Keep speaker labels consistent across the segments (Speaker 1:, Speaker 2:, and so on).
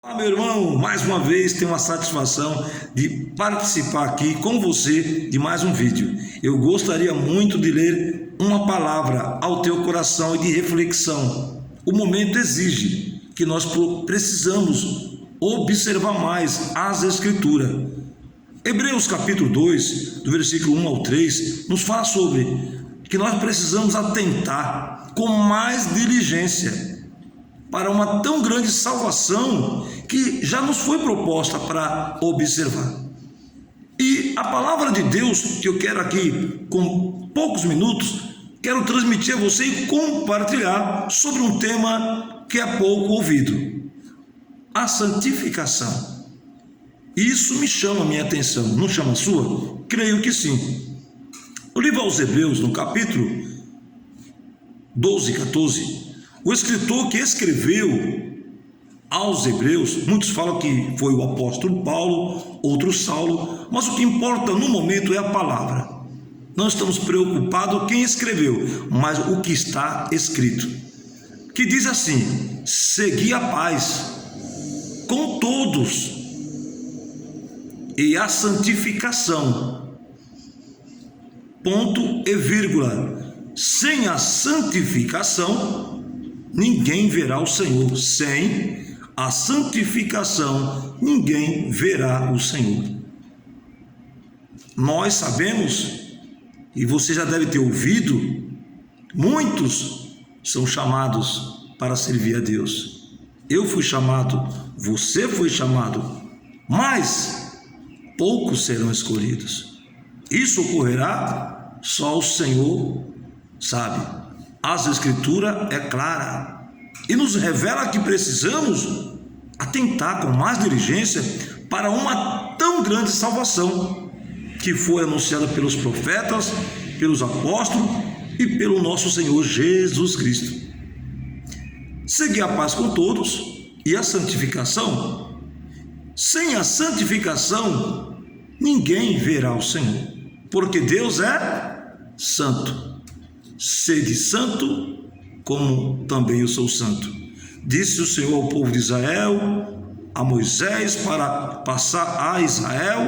Speaker 1: Olá, meu irmão, mais uma vez tenho a satisfação de participar aqui com você de mais um vídeo. Eu gostaria muito de ler uma palavra ao teu coração e de reflexão. O momento exige que nós precisamos observar mais as Escrituras. Hebreus capítulo 2, do versículo 1 ao 3, nos fala sobre que nós precisamos atentar com mais diligência para uma tão grande salvação que já nos foi proposta para observar. E a palavra de Deus que eu quero aqui, com poucos minutos, quero transmitir a você e compartilhar sobre um tema que é pouco ouvido: a santificação. Isso me chama a minha atenção, não chama a sua? Creio que sim. O livro aos Hebreus, no capítulo 12, 14, o escritor que escreveu aos Hebreus, muitos falam que foi o apóstolo Paulo, outros Saulo, mas o que importa no momento é a palavra. Não estamos preocupados quem escreveu, mas o que está escrito, que diz assim: segui a paz com todos e a santificação, ponto e vírgula. Sem a santificação ninguém verá o Senhor. Sem a santificação ninguém verá o Senhor. Nós sabemos, e você já deve ter ouvido, muitos são chamados para servir a Deus. Eu fui chamado, você foi chamado, mas poucos serão escolhidos. Isso ocorrerá, só o Senhor sabe. As Escrituras é clara e nos revela que precisamos atentar com mais diligência para uma tão grande salvação que foi anunciada pelos profetas, pelos apóstolos e pelo nosso Senhor Jesus Cristo. Seguir a paz com todos e a santificação. Sem a santificação ninguém verá o Senhor, porque Deus é santo. Sede santo, como também eu sou santo. Disse o Senhor ao povo de Israel, a Moisés, para passar a Israel,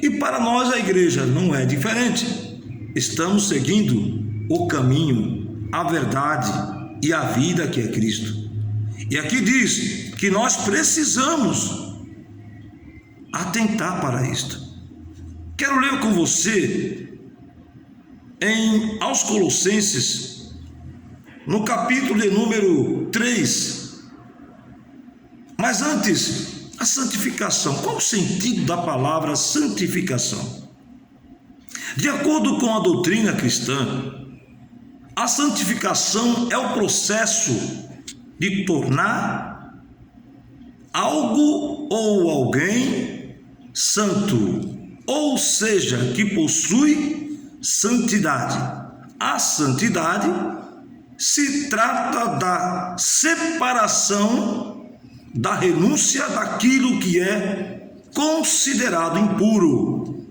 Speaker 1: e para nós a igreja não é diferente. Estamos seguindo o caminho, a verdade e a vida que é Cristo. E aqui diz que nós precisamos atentar para isto. Quero ler com você aos Colossenses, no capítulo de número 3. Mas antes, a santificação. Qual o sentido da palavra santificação? De acordo com a doutrina cristã, a santificação é o processo de tornar algo ou alguém santo, ou seja, que possui santidade. A santidade se trata da separação, da renúncia daquilo que é considerado impuro,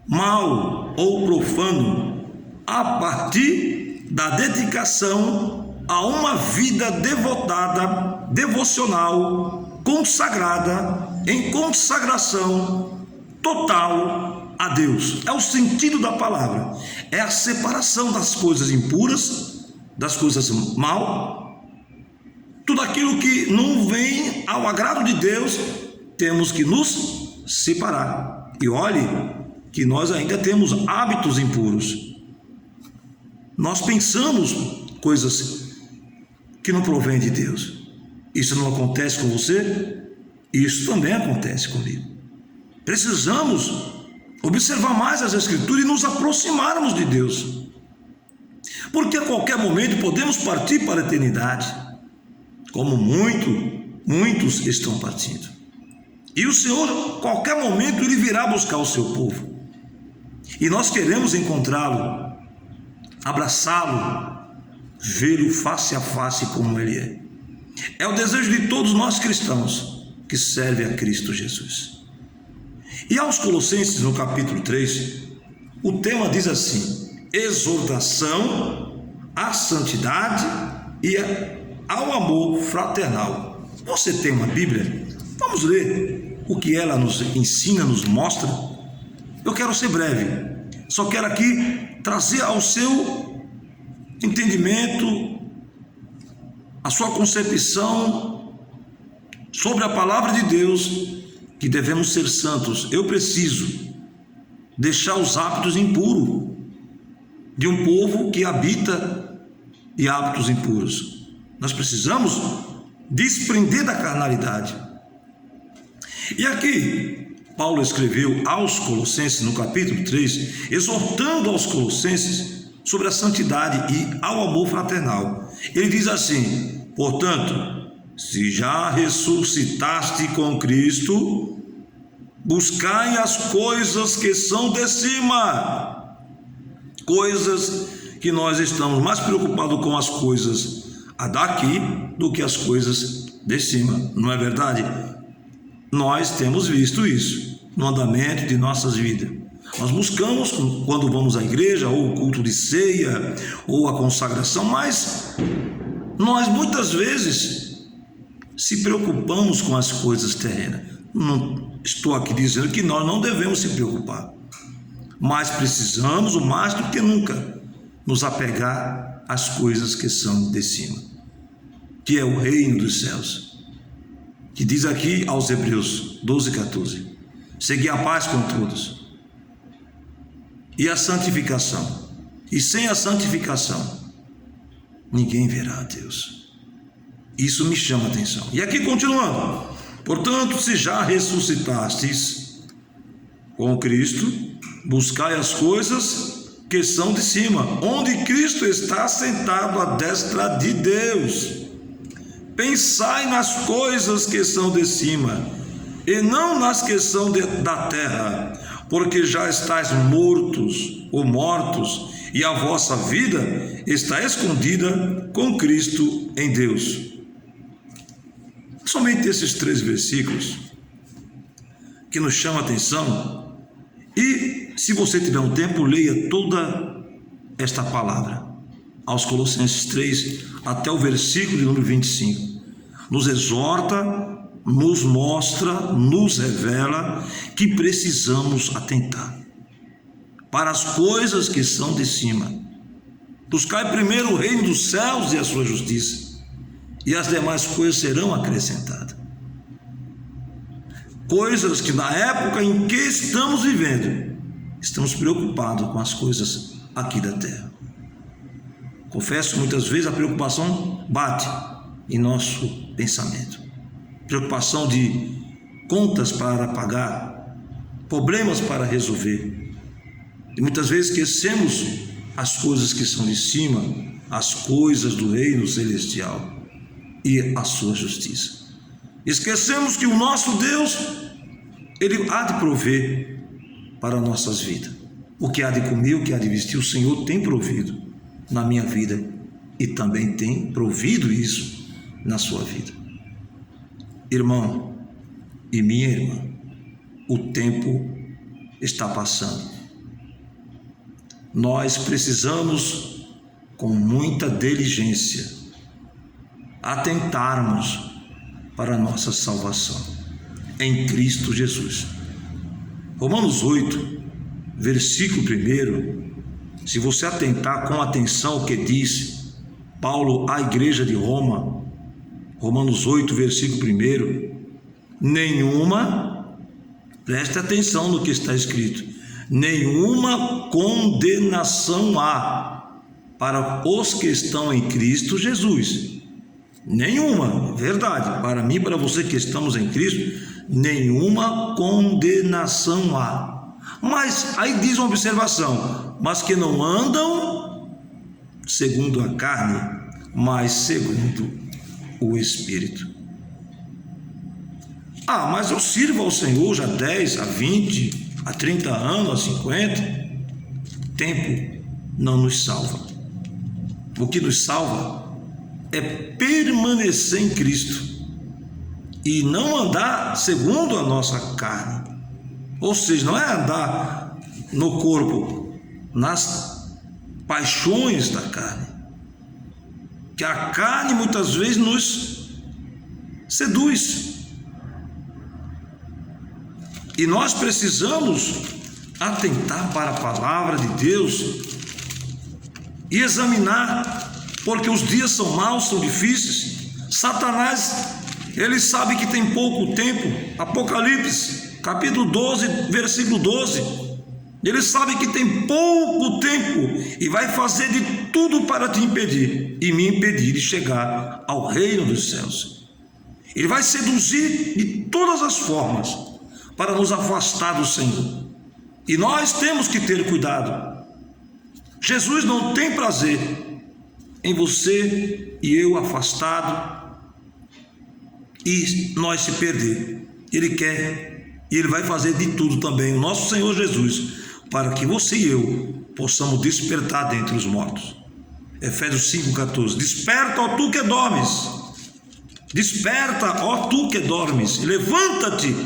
Speaker 1: mau ou profano, a partir da dedicação a uma vida devotada, devocional, consagrada, em consagração total a Deus. É o sentido da palavra, é a separação das coisas impuras, das coisas mal, tudo aquilo que não vem ao agrado de Deus, temos que nos separar. E olhe que nós ainda temos hábitos impuros, nós pensamos coisas que não provêm de Deus. Isso não acontece com você? Isso também acontece comigo. Precisamos observar mais as Escrituras e nos aproximarmos de Deus, porque a qualquer momento podemos partir para a eternidade, como muitos estão partindo. E o Senhor, a qualquer momento, Ele virá buscar o seu povo, e nós queremos encontrá-lo, abraçá-lo, vê-lo face a face como Ele é. É o desejo de todos nós cristãos que servem a Cristo Jesus. E aos Colossenses, no capítulo 3, o tema diz assim: exortação à santidade e ao amor fraternal. Você tem uma Bíblia? Vamos ler o que ela nos ensina, nos mostra. Eu quero ser breve, só quero aqui trazer ao seu entendimento, a sua concepção sobre a palavra de Deus, que devemos ser santos. Eu preciso deixar os hábitos impuros de um povo que habita de hábitos impuros. Nós precisamos desprender da carnalidade. E aqui Paulo escreveu aos Colossenses, no capítulo 3, exortando aos Colossenses sobre a santidade e ao amor fraternal. Ele diz assim: portanto, se já ressuscitaste com Cristo, buscai as coisas que são de cima. Coisas que nós estamos mais preocupados com as coisas daqui do que as coisas de cima, não é verdade? Nós temos visto isso no andamento de nossas vidas. Nós buscamos, quando vamos à igreja, ou o culto de ceia, ou a consagração, mas nós muitas vezes se preocupamos com as coisas terrenas. Não estou aqui dizendo que nós não devemos se preocupar, mas precisamos, o mais do que nunca, nos apegar às coisas que são de cima, que é o reino dos céus, que diz aqui aos Hebreus 12:14: segui a paz com todos e a santificação, e sem a santificação ninguém verá a Deus. Isso me chama a atenção. E aqui continuando: portanto, se já ressuscitastes com Cristo, buscai as coisas que são de cima, onde Cristo está sentado à destra de Deus. Pensai nas coisas que são de cima, e não nas que são da terra, porque já estáis mortos, e a vossa vida está escondida com Cristo em Deus. Somente esses 3 versículos que nos chamam a atenção, e se você tiver um tempo, leia toda esta palavra, aos Colossenses 3, até o versículo de número 25, nos exorta, nos mostra, nos revela que precisamos atentar para as coisas que são de cima. Buscai primeiro o reino dos céus e a sua justiça, e as demais coisas serão acrescentadas. Coisas que na época em que estamos vivendo, estamos preocupados com as coisas aqui da terra. Confesso que muitas vezes a preocupação bate em nosso pensamento. Preocupação de contas para pagar, problemas para resolver. E muitas vezes esquecemos as coisas que são de cima, as coisas do reino celestial e a sua justiça. Esquecemos que o nosso Deus, Ele há de prover para nossas vidas. O que há de comer, o que há de vestir, o Senhor tem provido na minha vida e também tem provido isso na sua vida. Irmão e minha irmã, o tempo está passando. Nós precisamos, com muita diligência, atentarmos para a nossa salvação em Cristo Jesus. Romanos 8, versículo 1, se você atentar com atenção ao que diz Paulo à igreja de Roma, Romanos 8, versículo 1, preste atenção no que está escrito: nenhuma condenação há para os que estão em Cristo Jesus. Nenhuma, verdade, para mim e para você que estamos em Cristo, nenhuma condenação há. Mas aí diz uma observação: mas que não andam segundo a carne, mas segundo o Espírito. Mas eu sirvo ao Senhor já 10, a 20, a 30 anos, a 50. Tempo não nos salva. O que nos salva é permanecer em Cristo e não andar segundo a nossa carne. Ou seja, não é andar no corpo, nas paixões da carne. Que a carne muitas vezes nos seduz. E nós precisamos atentar para a palavra de Deus e examinar, porque os dias são maus, são difíceis. Satanás, ele sabe que tem pouco tempo. Apocalipse, capítulo 12, versículo 12. Ele sabe que tem pouco tempo e vai fazer de tudo para te impedir e me impedir de chegar ao reino dos céus. Ele vai seduzir de todas as formas para nos afastar do Senhor. E nós temos que ter cuidado. Jesus não tem prazer em você e eu afastado e nós se perder. Ele quer e Ele vai fazer de tudo também, o nosso Senhor Jesus, para que você e eu possamos despertar dentre os mortos. Efésios 5,14. Desperta, ó tu que dormes. Desperta, ó tu que dormes. Levanta-te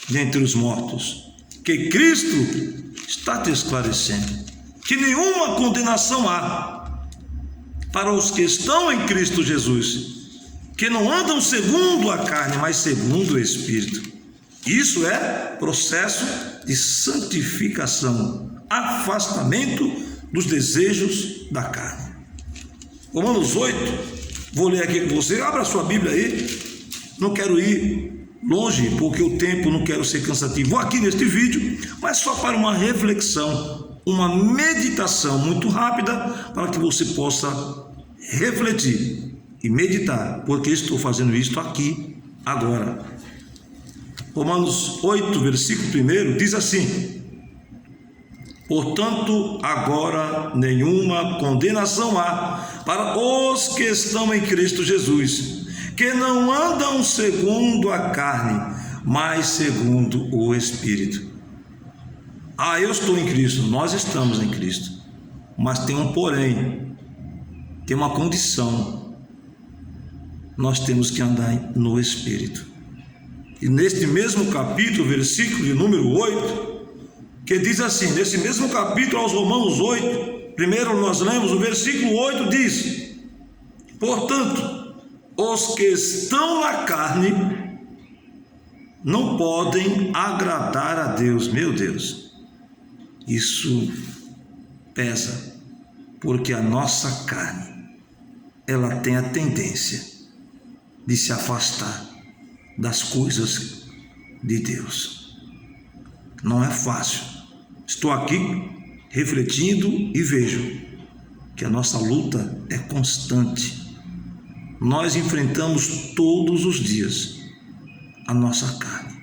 Speaker 1: dentre os mortos, que Cristo está te esclarecendo. Que nenhuma condenação há para os que estão em Cristo Jesus, que não andam segundo a carne, mas segundo o Espírito. Isso é processo de santificação, afastamento dos desejos da carne. Romanos 8, vou ler aqui com você, abra sua Bíblia aí, não quero ir longe, porque o tempo não quero ser cansativo. Vou aqui neste vídeo, mas só para uma reflexão, uma meditação muito rápida, para que você possa refletir e meditar, porque estou fazendo isto aqui, agora. Romanos 8, versículo 1, diz assim: portanto, agora nenhuma condenação há para os que estão em Cristo Jesus, que não andam segundo a carne, mas segundo o Espírito. Eu estou em Cristo, nós estamos em Cristo, mas tem um porém, tem uma condição: nós temos que andar no Espírito. E neste mesmo capítulo, versículo de número 8, que diz assim, nesse mesmo capítulo aos Romanos 8, primeiro nós lemos o versículo 8, diz: portanto, os que estão na carne não podem agradar a Deus. Meu Deus, isso pesa, porque a nossa carne, ela tem a tendência de se afastar das coisas de Deus. Não é fácil. Estou aqui refletindo e vejo que a nossa luta é constante. Nós enfrentamos todos os dias a nossa carne.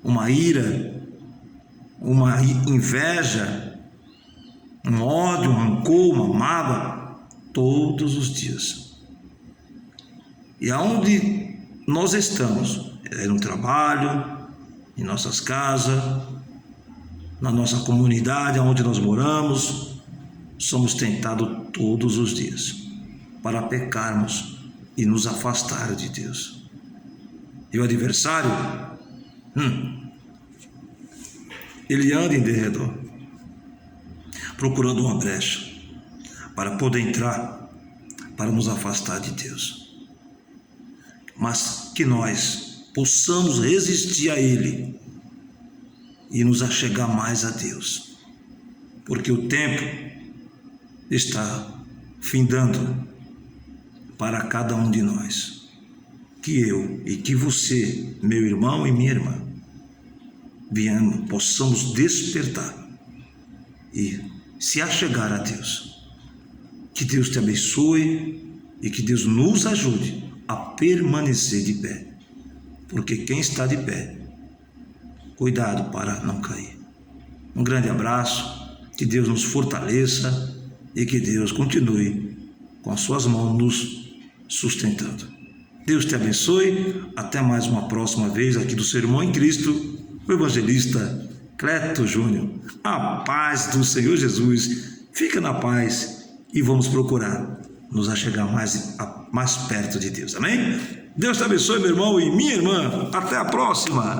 Speaker 1: Uma ira, uma inveja, um ódio, um rancor, uma mágoa, todos os dias. E aonde nós estamos, no trabalho, em nossas casas, na nossa comunidade, onde nós moramos, somos tentados todos os dias para pecarmos e nos afastar de Deus. E o adversário, ele anda em derredor, procurando uma brecha para poder entrar, para nos afastar de Deus. Mas que nós possamos resistir a ele e nos achegar mais a Deus, porque o tempo está findando para cada um de nós. Que eu e que você, meu irmão e minha irmã, possamos despertar e se achegar a Deus. Que Deus te abençoe e que Deus nos ajude a permanecer de pé, porque quem está de pé, cuidado para não cair. Um grande abraço, que Deus nos fortaleça e que Deus continue com as suas mãos nos sustentando. Deus te abençoe, até mais uma próxima vez aqui do Sermão em Cristo, o evangelista Cleto Júnior. A paz do Senhor Jesus, fica na paz e vamos procurar nos achegar mais perto de Deus, amém? Deus te abençoe, meu irmão e minha irmã, até a próxima!